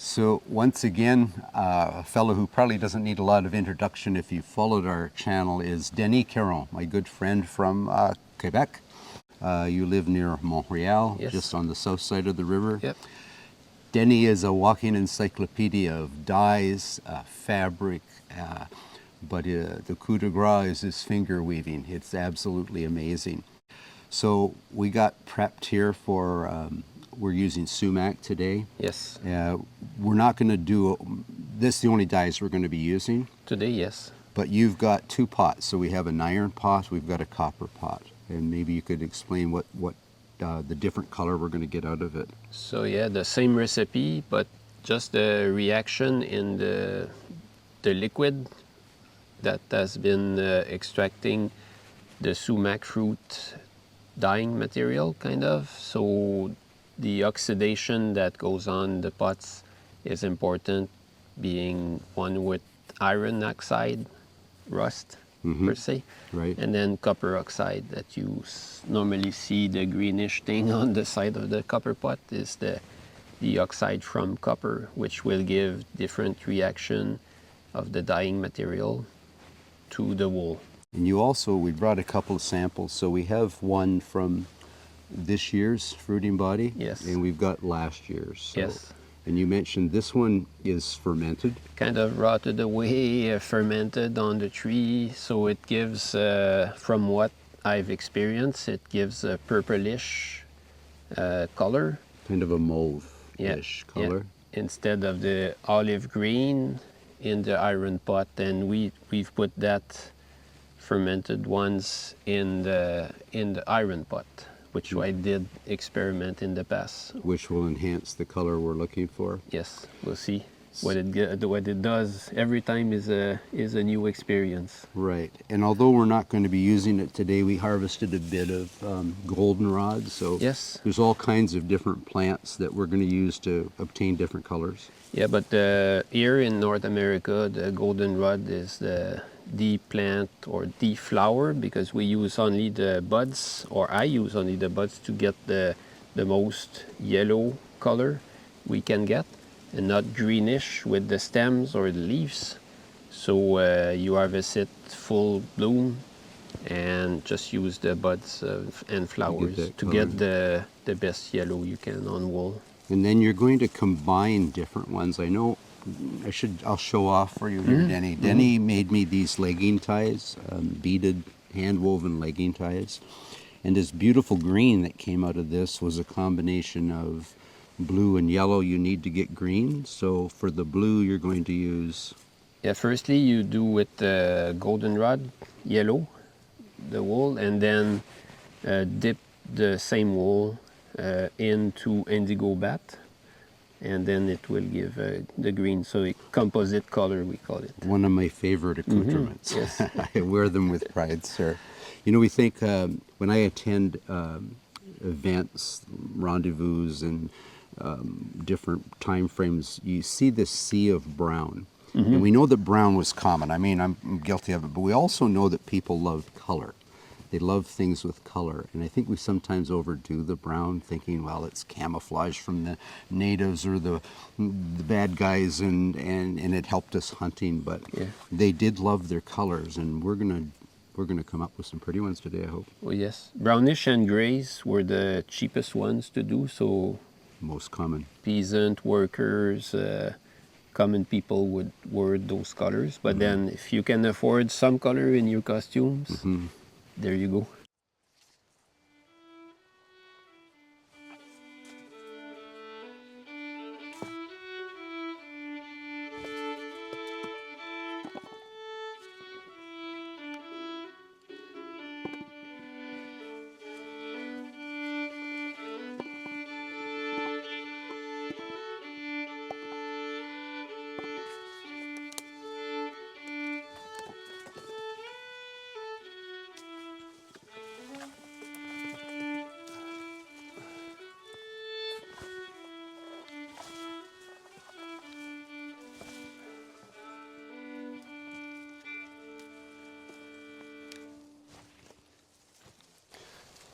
So once again, a fellow who probably doesn't need a lot of introduction if you followed our channel is Denis Caron, my good friend from Quebec. You live near Montreal, Yes. just on the south side of the river. Yep. Denis is a walking encyclopedia of dyes, fabric, but the coup de grace is his finger weaving. It's absolutely amazing. So we got prepped here for, we're using Sumac today. Yes. We're not going to do, this is the only dyes we're going to be using, Today, yes. but you've got two pots. So we have an iron pot, we've got a copper pot. And maybe you could explain what the different color we're going to get out of it. So yeah, the same recipe, but just the reaction in the liquid that has been extracting the sumac fruit dyeing material, kind of. So the oxidation that goes on the pots is important, being one with iron oxide, rust per se, Right. and then copper oxide that you normally see the greenish thing on the side of the copper pot is the oxide from copper, which will give different reaction of the dyeing material to the wool. And you also, we brought a couple of samples. So we have one from this year's fruiting body. Yes. And we've got last year's. So, Yes. and you mentioned this one is fermented. Kind of rotted away, fermented on the tree, so it gives, from what I've experienced, it gives a purplish color. Kind of a mauve-ish color. Yeah. Instead of the olive green in the iron pot, and we've put that fermented ones in the iron pot, which I did experiment in the past. Which will enhance the color we're looking for. Yes, we'll see what it does. Every time is a new experience. Right. And although we're not going to be using it today, we harvested a bit of goldenrod. So Yes. there's all kinds of different plants that we're going to use to obtain different colors. Yeah, but here in North America, the goldenrod is the plant or the flower, because we use only the buds, or I use only the buds to get the most yellow color we can get, and not greenish with the stems or the leaves. So you harvest it full bloom and just use the buds and flowers to get the best yellow you can on wool. And then you're going to combine different ones. I know I'll show off for you here, Denis. Denis made me these legging ties, beaded, hand-woven legging ties. And this beautiful green that came out of this was a combination of blue and yellow. You need to get green. So for the blue, you're going to use... Yeah, firstly you do with the goldenrod yellow, the wool, and then dip the same wool into indigo bat, and then it will give the green, so a composite color, we call it. One of my favorite accoutrements. Yes. I wear them with pride, sir. You know, we think when I attend events, rendezvous, and different time frames, you see this sea of brown. And we know that brown was common. I mean, I'm guilty of it, but we also know that people love color. They love things with color, and I think we sometimes overdo the brown, thinking, well, it's camouflage from the natives or the bad guys, and it helped us hunting. But Yeah. they did love their colors, and we're gonna come up with some pretty ones today, I hope. Oh yes, brownish and grays were the cheapest ones to do. So Most common. peasant workers, common people would wear those colors. But then, if you can afford some color in your costumes, there you go.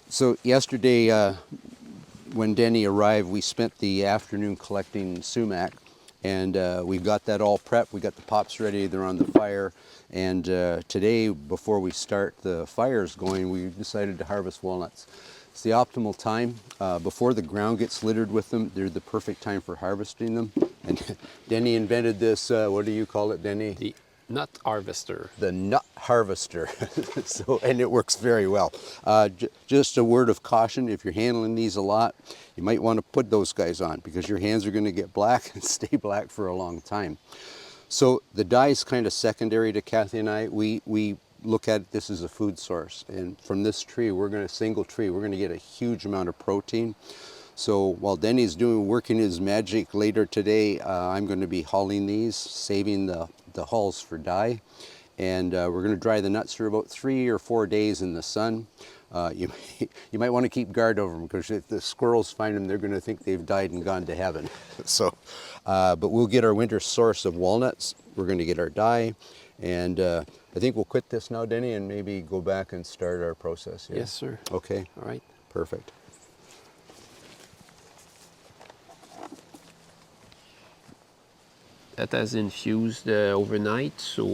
So yesterday, when Denis arrived, we spent the afternoon collecting sumac. And we've got that all prepped. We got the pops ready. They're on the fire. And today, before we start the fires going, we decided to harvest walnuts. It's the optimal time. Before the ground gets littered with them, they're the perfect time for harvesting them. And Denny invented this, what do you call it, Denny? The nut harvester. The nut harvester. And it works very well. Just a word of caution, if you're handling these a lot, you might want to put those guys on because your hands are going to get black and stay black for a long time. So the dye is kind of secondary to Kathy and I. We look at this as a food source, and from this tree, single tree, we're going to get a huge amount of protein. So while Denny's working his magic later today, I'm going to be hulling these, saving the hulls for dye. And we're going to dry the nuts for about 3 or 4 days in the sun. You might want to keep guard over them because if the squirrels find them, they're going to think they've died and gone to heaven. But we'll get our winter source of walnuts. We're going to get our dye. And I think we'll quit this now, Denny, and maybe go back and start our process here. Yes, sir. Okay. All right. Perfect. That has infused overnight, so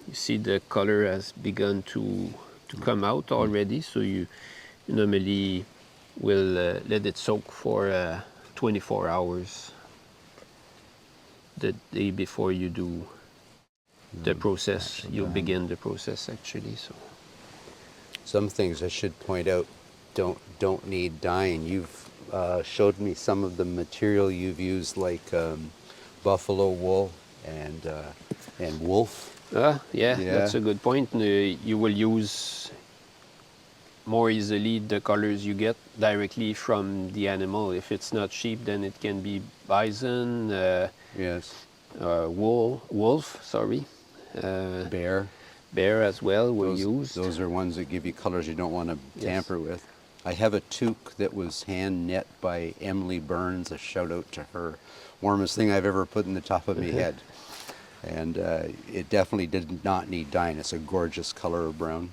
you see the color has begun to come out already. So you normally will let it soak for 24 hours the day before you do the process. You'll begin the process actually. So Some things I should point out don't need dyeing. You've showed me some of the material you've used, like buffalo wool and wolf. yeah, Yeah. that's a good point. You will use more easily the colors you get directly from the animal. If it's not sheep, then it can be bison, Yes. wolf, sorry. Bear. Bear as well were used. Those are ones that give you colors you don't want to Yes. tamper with. I have a toque that was hand knit by Emily Burns. A shout out to her. Warmest thing I've ever put in the top of my head. And it definitely did not need dyeing. It's a gorgeous color of brown.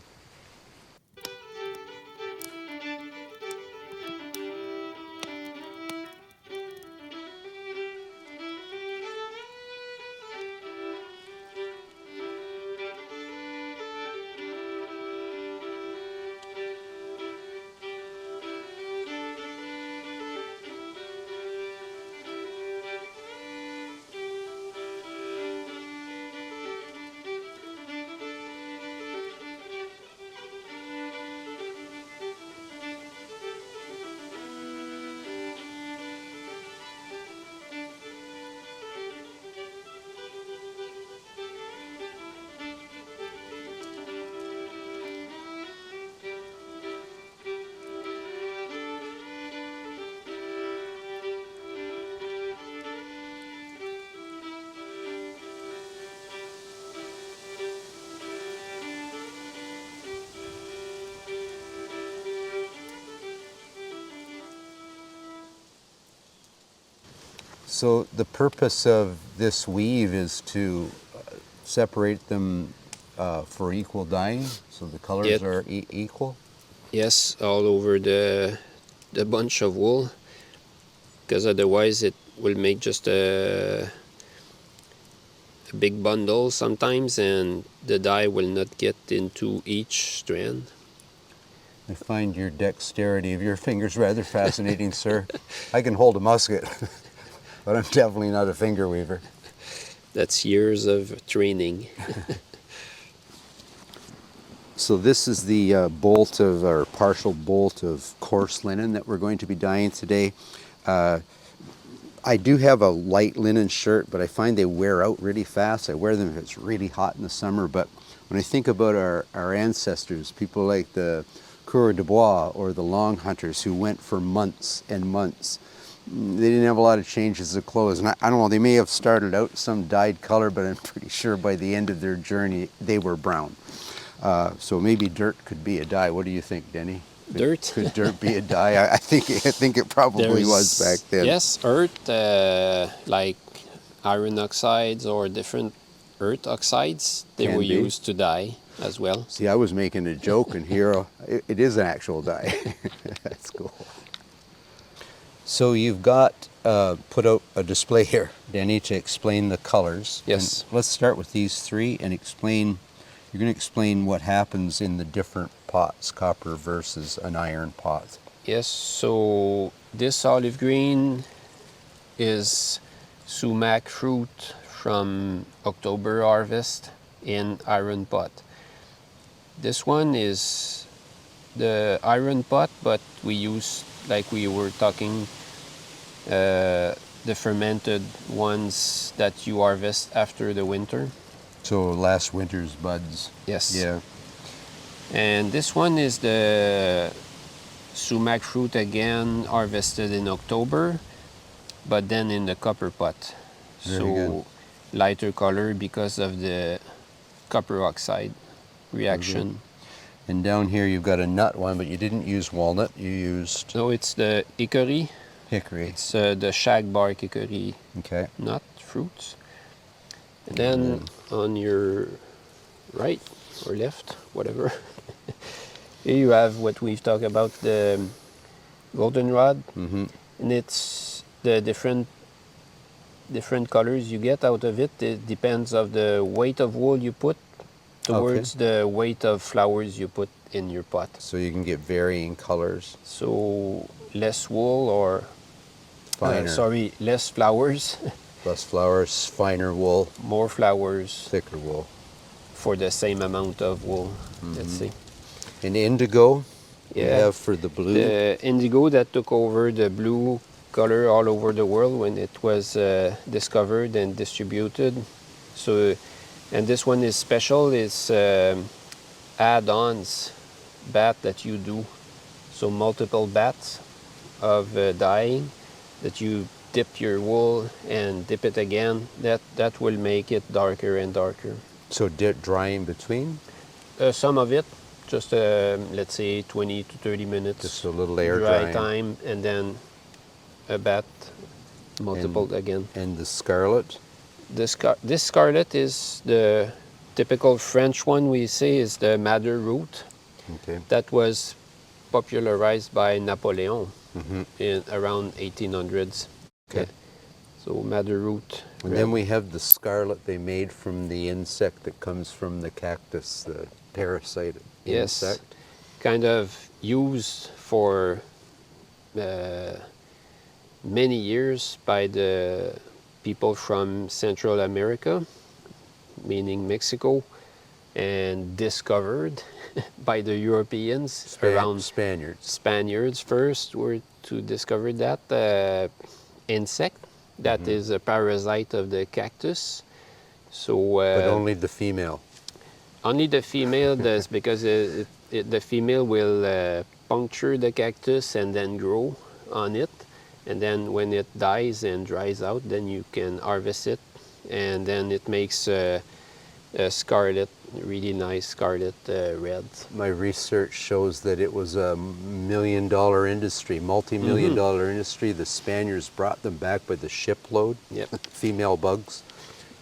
So the purpose of this weave is to separate them for equal dyeing, so the colors Yep. are equal. Yes, all over the bunch of wool, because otherwise it will make just a big bundle sometimes, and the dye will not get into each strand. I find your dexterity of your fingers rather fascinating, sir. I can hold a musket, but I'm definitely not a finger weaver. That's years of training. So this is the bolt of, or partial bolt of coarse linen that we're going to be dyeing today. I do have a light linen shirt, but I find they wear out really fast. I wear them if it's really hot in the summer, but when I think about our ancestors, people like the Coureurs de Bois or the Long Hunters who went for months and months, they didn't have a lot of changes of clothes. And I don't know, they may have started out some dyed color, but I'm pretty sure by the end of their journey, they were brown. So maybe dirt could be a dye. What do you think, Denny? Dirt? Could dirt be a dye? I think it probably was back then. Yes, earth, like iron oxides or different earth oxides, they Can were be. used to dye as well. See, I was making a joke, and here it is an actual dye. That's cool. So you've got put out a display here, Danny, to explain the colors. Yes. And let's start with these three and explain. You're going to explain what happens in the different pots, copper versus an iron pot. Yes, so this olive green is sumac fruit from October harvest in iron pot. This one is the iron pot, but we use, like we were talking, the fermented ones that you harvest after the winter. So last winter's buds. Yes. Yeah. And this one is the sumac fruit again, harvested in October, but then in the copper pot. Very good. Lighter color because of the copper oxide reaction. And down here you've got a nut one, but you didn't use walnut. You used So it's the hickory. hickory. It's the shag bark hickory Okay. nut fruits. And then on your right or left, whatever, here you have what we've talked about, the goldenrod. Mm-hmm. And it's the different colors you get out of it. It depends of the weight of wool you put towards the weight of flowers you put in your pot. So you can get varying colors. So less wool or Finer. less flowers, Less flowers, finer wool, more flowers thicker wool. for the same amount of wool. Let's see. And indigo, you Yeah. have for the blue. The indigo that took over the blue color all over the world when it was discovered and distributed. So, and this one is special. It's add-ons bat that you do. So multiple bats of dyeing that you dip your wool and dip it again. That will make it darker and darker. So dry in between, Some of it, just let's say 20 to 30 minutes. just a little air dry drying. time, and then a bat, multiple again. And the scarlet, This scarlet is the typical French one we say is the madder root. okay. That was popularized by Napoleon Mm-hmm. in around 1800s. Okay. So madder root. And then we have the scarlet they made from the insect that comes from the cactus, the parasite Yes. insect. Kind of used for many years by the people from Central America, meaning Mexico, and discovered by the Europeans around Spaniards first were to discover that insect that is a parasite of the cactus. So But only the female. only the female does, because the female will puncture the cactus and then grow on it. And then when it dies and dries out, then you can harvest it. And then it makes a scarlet, really nice scarlet red. My research shows that it was a million-dollar industry, multi-million-dollar industry. The Spaniards brought them back by the shipload, Yep. female bugs.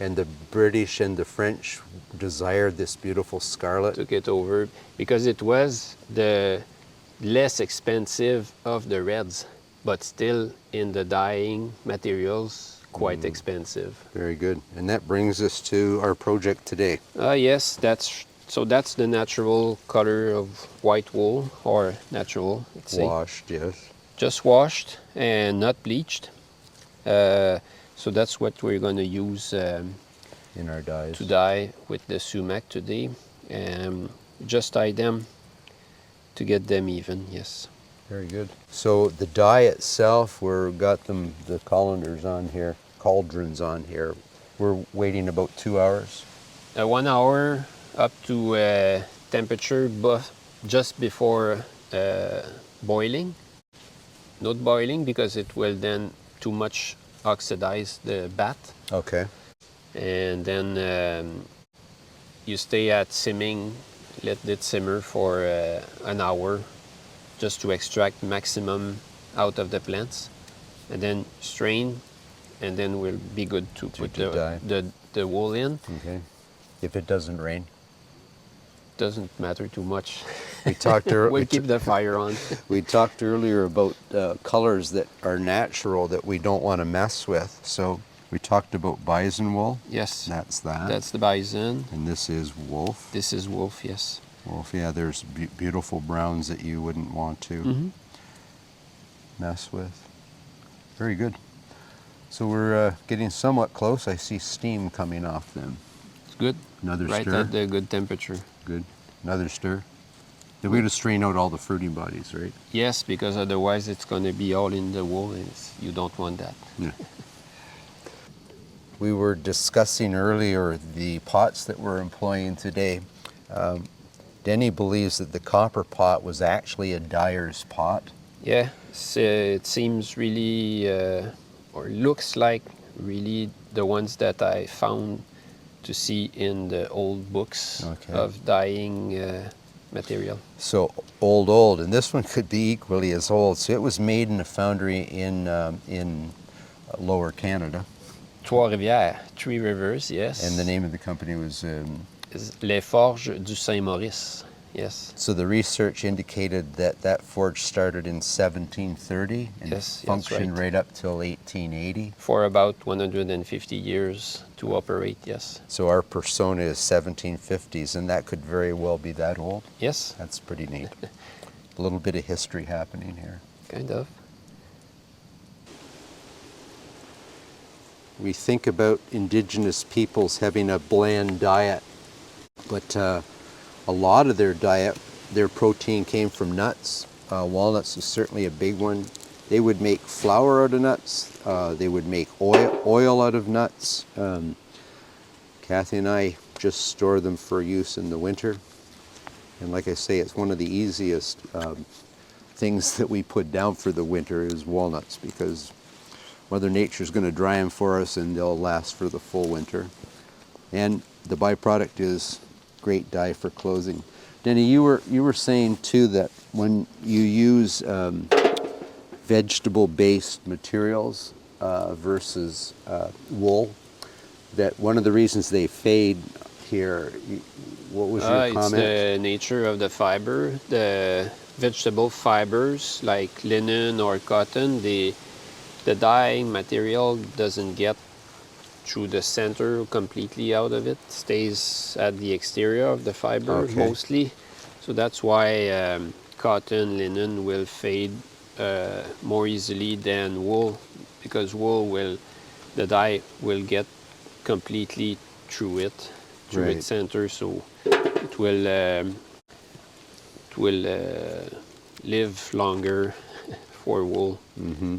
And the British and the French desired this beautiful scarlet. Took it over because it was the less expensive of the reds, but still in the dyeing materials quite expensive. Very good. And that brings us to our project today. Yes, that's the natural color of white wool, or natural, let's say. Washed, yes. Just washed and not bleached. So that's what we're going to use In our dyes. to dye with the sumac today. Just dye them to get them even, yes. Very good. So the dye itself, we've got the colanders on here, cauldrons on here. We're waiting about 2 hours. 1 hour up to temperature just before boiling. Not boiling because it will then too much oxidize the bat. Okay. And then you stay at simming, let it simmer for an hour just to extract maximum out of the plants, and then strain, and then we'll be good to put dye. the wool in. Okay. If it doesn't rain. Doesn't matter too much. We talked We'll keep the fire on. we talked earlier about colors that are natural that we don't want to mess with. So we talked about bison wool. Yes. That's that. That's the bison. And this is wolf. This is wolf, yes. Wolf, yeah, there's beautiful browns that you wouldn't want to mess with. Very good. So we're getting somewhat close. I see steam coming off them. It's good. Another right stir. at the good temperature. Good. Another stir. Then we're going to strain out all the fruiting bodies, right? Yes, because otherwise it's going to be all in the wool, and you don't want that. Yeah. We were discussing earlier the pots that we're employing today. Denny believes that the copper pot was actually a dyer's pot. Yeah, it seems really, or looks like really the ones that I found to see in the old books of dyeing material. So old, and this one could be equally as old. So it was made in a foundry in Lower Canada. Trois-Rivières, Three Rivers, yes. And the name of the company was? Les Forges du Saint-Maurice, yes. So the research indicated that that forge started in 1730 and functioned right up till 1880. For about 150 years to operate, yes. So our persona is 1750s, and that could very well be that old? Yes. That's pretty neat. A little bit of history happening here. Kind of. We think about indigenous peoples having a bland diet, but a lot of their diet, their protein came from nuts. Walnuts is certainly a big one. They would make flour out of nuts. They would make oil out of nuts. Kathy and I just store them for use in the winter. And like I say, it's one of the easiest things that we put down for the winter is walnuts, because Mother Nature's going to dry them for us and they'll last for the full winter. And the byproduct is great dye for clothing. Denny, you were saying too that when you use vegetable-based materials versus wool, that one of the reasons they fade here, what was your comment? It's the nature of the fiber. The vegetable fibers like linen or cotton, the dyeing material doesn't get through the center completely out of it, stays at the exterior of the fiber mostly. So that's why cotton, linen will fade more easily than wool, because wool the dye will get completely through it, through its center, so it will live longer for wool. Mm-hmm.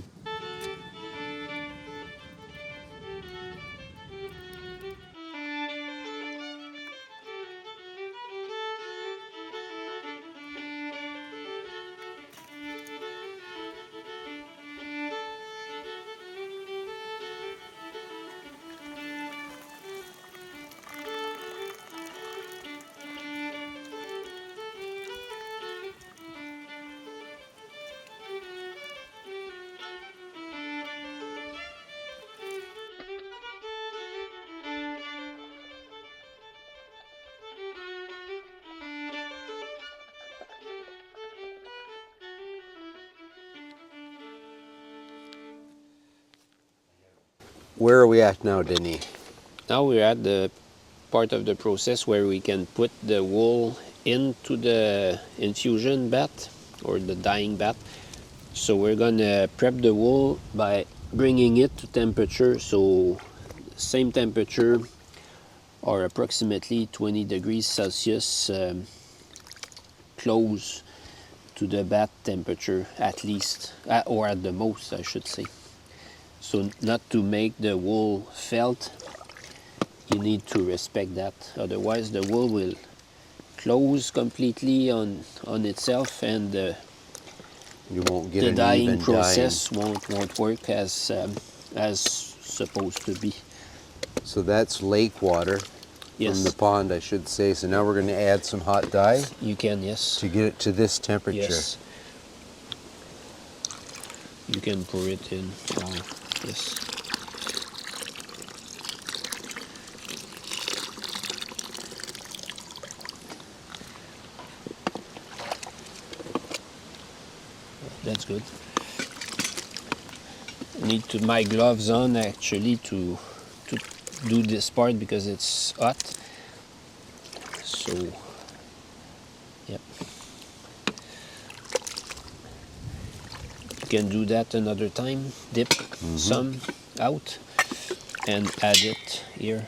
Where are we at now, Denis? Now we're at the part of the process where we can put the wool into the infusion bath or the dyeing bath. So we're gonna prep the wool by bringing it to temperature, so same temperature or approximately 20 degrees Celsius, close to the bath temperature at least, or at the most I should say. So not to make the wool felt, you need to respect that. Otherwise the wool will close completely on itself, and you won't get the an dyeing even process dyeing. won't work as supposed to be. So that's lake water from the pond, I should say. So now we're going to add some hot dye. You can, yes. To get it to this temperature. Yes. You can pour it in. Yes. that's good. I need to my gloves on actually to do this part because it's hot. So, yep. You can do that another time. Dip some out and add it here.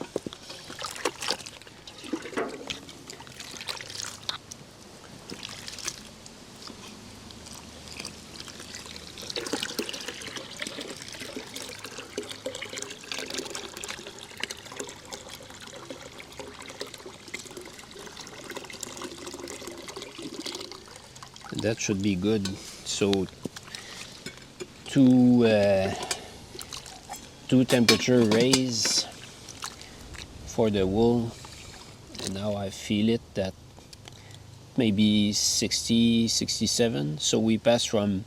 That should be good. So two temperature raise for the wool, and now I feel it that maybe 60, 67. So we pass from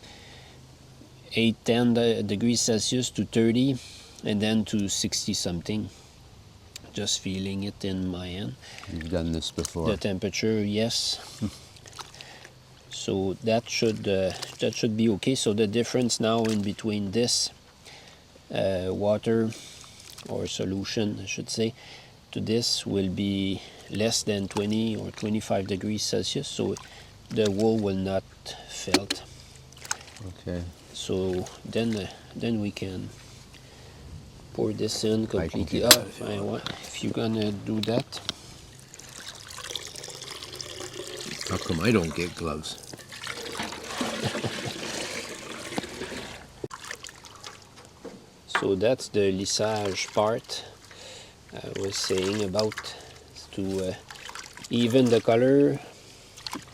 8, 10 degrees Celsius to 30, and then to 60 something. Just feeling it in my hand. You've done this before. The temperature, yes. So that should be okay. So the difference now in between this water or solution, I should say, to this will be less than 20 or 25 degrees Celsius. So the wool will not felt. Okay. So then we can pour this in completely. If you're gonna do that. How come I don't get gloves? So that's the lissage part I was saying about, to even the color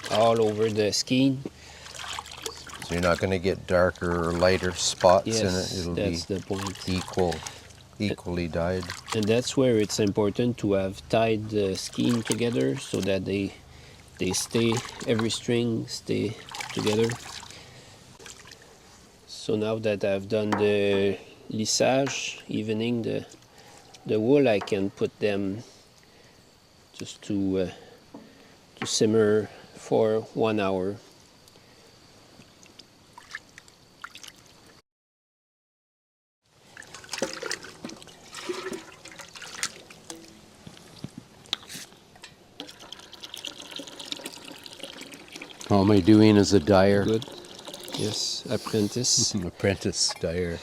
all over the skin. So you're not going to get darker or lighter spots in it. Yes, It'll that's be the point. equally dyed. And that's where it's important to have tied the skin together so that they stay, every string stay together. So now that I've done the lissage, evening the wool, I can put them just to simmer for 1 hour. How am I doing as a dyer? Good. Yes, apprentice. Apprentice dyer.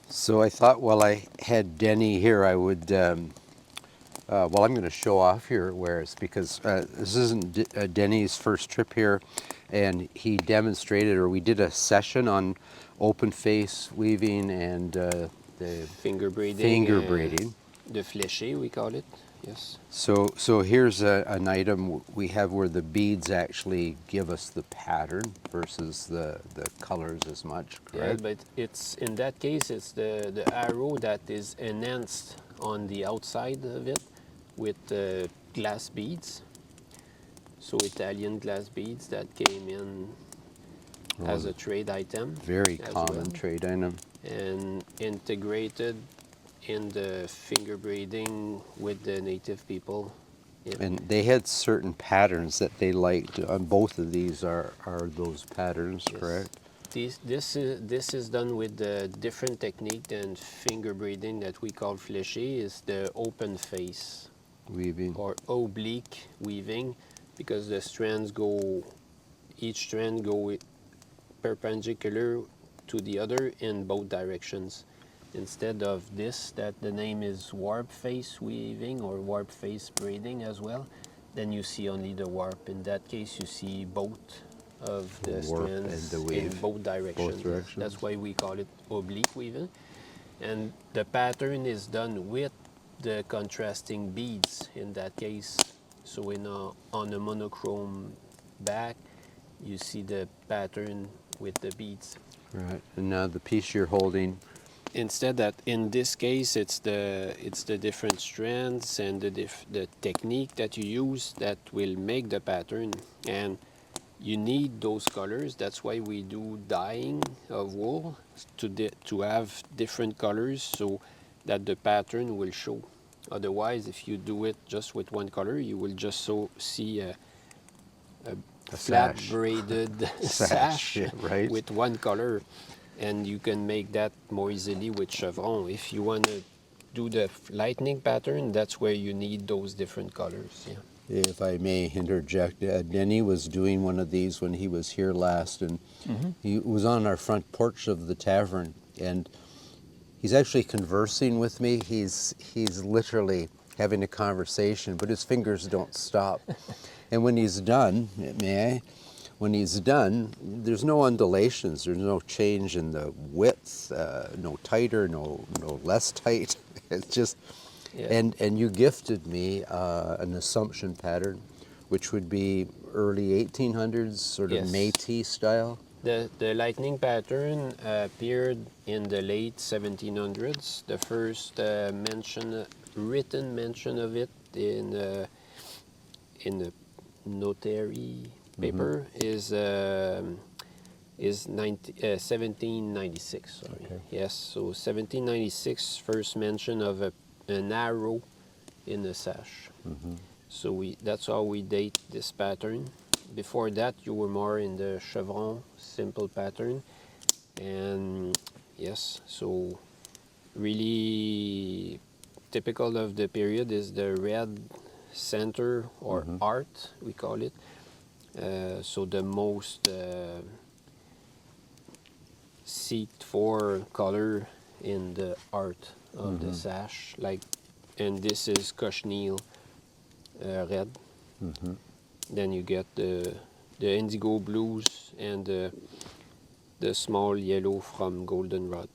So I thought while I had Denny here, I would, well, I'm going to show off here where it's because this isn't Denny's first trip here, and he demonstrated, or we did a session on open face weaving and the Finger braiding. finger braiding. The fléché, we call it. Yes. So here's an item we have where the beads actually give us the pattern versus the colors as much, correct? Yeah, but it's in that case it's the arrow that is enhanced on the outside of it with glass beads. So Italian glass beads that came in as a trade item. Very as common well, trade item. and integrated in the finger braiding with the native people Yeah. And they had certain patterns that they liked. On both of these are those patterns, Yes. correct? This is done with a different technique than finger braiding that we call fléché. Is the open face Weaving. or oblique weaving, because the strands go, each strand go perpendicular to the other in both directions. Instead of this, that the name is warp face weaving or warp face braiding as well, then you see only the warp. In that case, you see both of the Warp and strands the in weave. both directions. Both directions. That's why we call it oblique weaving. And the pattern is done with the contrasting beads in that case. So on a monochrome back, you see the pattern with the beads. Right. And now the piece you're holding, Instead, that in this case, it's the different strands and the technique that you use that will make the pattern. And you need those colors. That's why we do dyeing of wool to have different colors so that the pattern will show. Otherwise, if you do it just with one color, you will just see a flat sash. braided Sash, sash yeah, right. with one color, and you can make that more easily with chevron. If you want to do the lightning pattern, that's where you need those different colors. Yeah. If I may interject, Denis was doing one of these when he was here last, and he was on our front porch of the tavern, and he's actually conversing with me. He's literally having a conversation, but his fingers don't stop. And when he's done, may I? When he's done, there's no undulations. There's no change in the width, no tighter, no less tight. It's just, Yeah. and you gifted me an assumption pattern, which would be early 1800s, sort of Yes. Métis style. The lightning pattern appeared in the late 1700s. The first written mention of it in the notary paper is 1796. Sorry. Okay. Yes, so 1796 first mention of an arrow in a sash. So that's how we date this pattern. Before that, you were more in the chevron simple pattern, and yes, so really typical of the period is the red center or art, we call it. So the most seeked for color in the art of the sash, and this is cochineal red. Then you get the indigo blues and the small yellow from goldenrod.